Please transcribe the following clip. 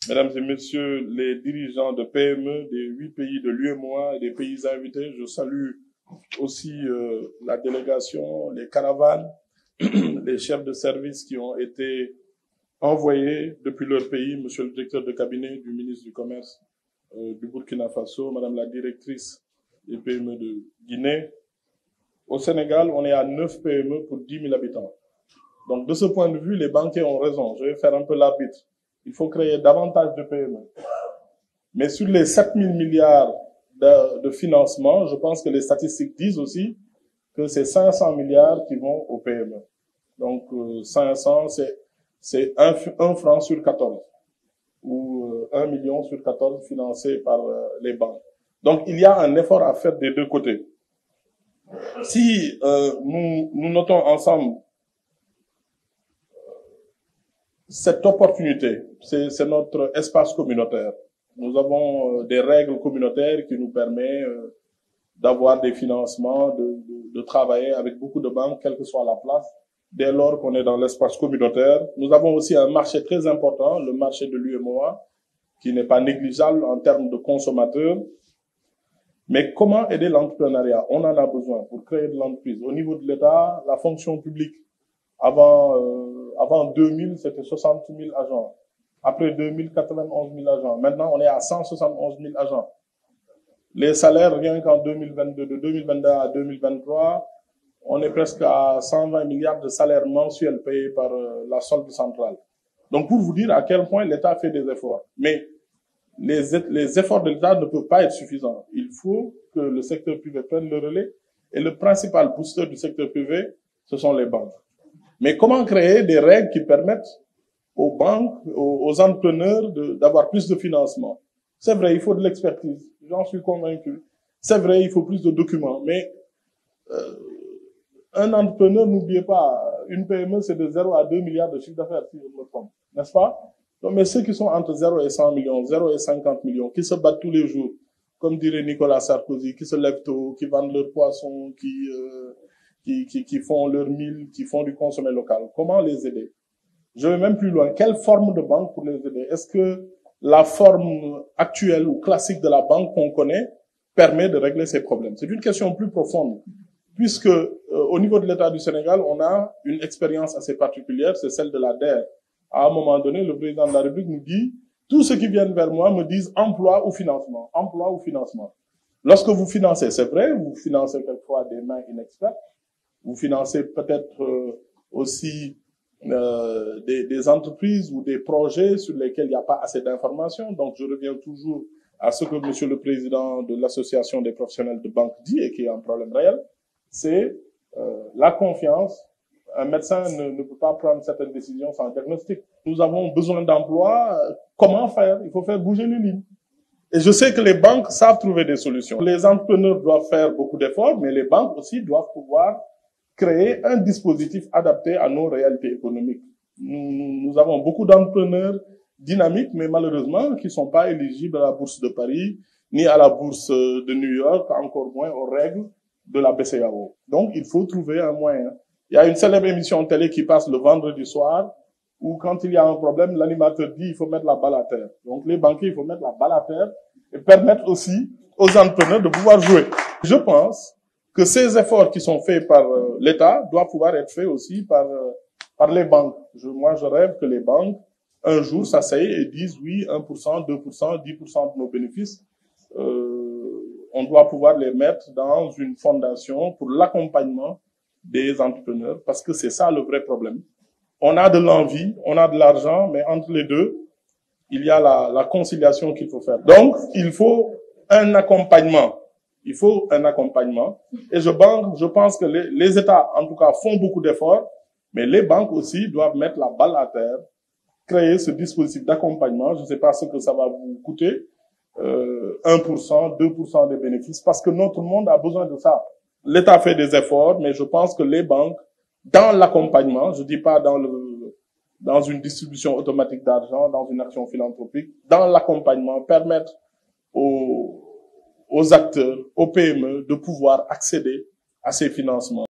Mesdames et messieurs les dirigeants de PME des 8 pays de l'UEMOA et des pays invités, je salue aussi la délégation, les caravanes, les chefs de service qui ont été envoyés depuis leur pays, monsieur le directeur de cabinet du ministre du Commerce du Burkina Faso, madame la directrice des PME de Guinée. Au Sénégal, on est à 9 PME pour 10 000 habitants. Donc, de ce point de vue, les banquiers ont raison. Je vais faire un peu l'arbitre. Il faut créer davantage de PME. Mais sur les 7 000 milliards de financement, je pense que les statistiques disent aussi que c'est 500 milliards qui vont aux PME. Donc, 500, c'est 1 franc sur 14 ou 1 million sur 14 financé par les banques. Donc, il y a un effort à faire des deux côtés. Si nous notons ensemble cette opportunité, c'est notre espace communautaire. Nous avons des règles communautaires qui nous permettent d'avoir des financements, de travailler avec beaucoup de banques, quelle que soit la place, dès lors qu'on est dans l'espace communautaire. Nous avons aussi un marché très important, le marché de l'UEMOA, qui n'est pas négligeable en termes de consommateurs. Mais comment aider l'entrepreneuriat? On en a besoin pour créer de l'entreprise. Au niveau de l'État, la fonction publique, avant 2000, c'était 60 000 agents. Après 2000, 91 000 agents. Maintenant, on est à 171 000 agents. Les salaires, rien qu'en 2022, de 2022 à 2023, on est presque à 120 milliards de salaires mensuels payés par la solde centrale. Donc, pour vous dire à quel point l'État fait des efforts. Mais les efforts de l'État ne peuvent pas être suffisants. Il faut que le secteur privé prenne le relais. Et le principal booster du secteur privé, ce sont les banques. Mais comment créer des règles qui permettent aux banques, aux entrepreneurs d'avoir plus de financement? C'est vrai, il faut de l'expertise. J'en suis convaincu. C'est vrai, il faut plus de documents. Mais un entrepreneur, n'oubliez pas, une PME, c'est de 0 à 2 milliards de chiffre d'affaires, si je me trompe. N'est-ce pas? Donc, mais ceux qui sont entre 0 et 100 millions, 0 et 50 millions, qui se battent tous les jours, comme dirait Nicolas Sarkozy, qui se lèvent tôt, qui vendent leurs poissons, qui font leur mille, qui font du consommé local. Comment les aider? Je vais même plus loin. Quelle forme de banque pour les aider? Est-ce que la forme actuelle ou classique de la banque qu'on connaît permet de régler ces problèmes? C'est une question plus profonde, puisque au niveau de l'État du Sénégal, on a une expérience assez particulière, c'est celle de la DER. À un moment donné, le président de la République nous dit, tous ceux qui viennent vers moi me disent emploi ou financement, emploi ou financement. Lorsque vous financez, c'est vrai, vous financez quelquefois des mains inexpertes, vous financez peut-être aussi des entreprises ou des projets sur lesquels il n'y a pas assez d'informations. Donc, je reviens toujours à ce que monsieur le président de l'association des professionnels de banque dit et qui est un problème réel, c'est la confiance. Un médecin ne peut pas prendre certaines décisions sans diagnostic. Nous avons besoin d'emploi. Comment faire? Il faut faire bouger les lignes. Et je sais que les banques savent trouver des solutions. Les entrepreneurs doivent faire beaucoup d'efforts, mais les banques aussi doivent pouvoir créer un dispositif adapté à nos réalités économiques. Nous avons beaucoup d'entrepreneurs dynamiques, mais malheureusement, qui ne sont pas éligibles à la bourse de Paris, ni à la bourse de New York, encore moins aux règles de la BCEAO. Donc, il faut trouver un moyen. Il y a une célèbre émission télé qui passe le vendredi soir, où quand il y a un problème, l'animateur dit il faut mettre la balle à terre. Donc, les banquiers, il faut mettre la balle à terre et permettre aussi aux entrepreneurs de pouvoir jouer. Je pense que ces efforts qui sont faits par l'État doivent pouvoir être faits aussi par les banques. Moi, je rêve que les banques, un jour, s'asseyent et disent oui, 1%, 2%, 10% de nos bénéfices, on doit pouvoir les mettre dans une fondation pour l'accompagnement des entrepreneurs, parce que c'est ça le vrai problème. On a de l'envie, on a de l'argent, mais entre les deux, il y a la conciliation qu'il faut faire. Donc, il faut un accompagnement. Il faut un accompagnement. Et je pense que les États, en tout cas, font beaucoup d'efforts, mais les banques aussi doivent mettre la balle à terre, créer ce dispositif d'accompagnement. Je ne sais pas ce que ça va vous coûter, 1%, 2% des bénéfices, parce que notre monde a besoin de ça. L'État fait des efforts, mais je pense que les banques, dans l'accompagnement, je dis pas dans une distribution automatique d'argent, dans une action philanthropique, dans l'accompagnement, permettre aux acteurs, aux PME de pouvoir accéder à ces financements.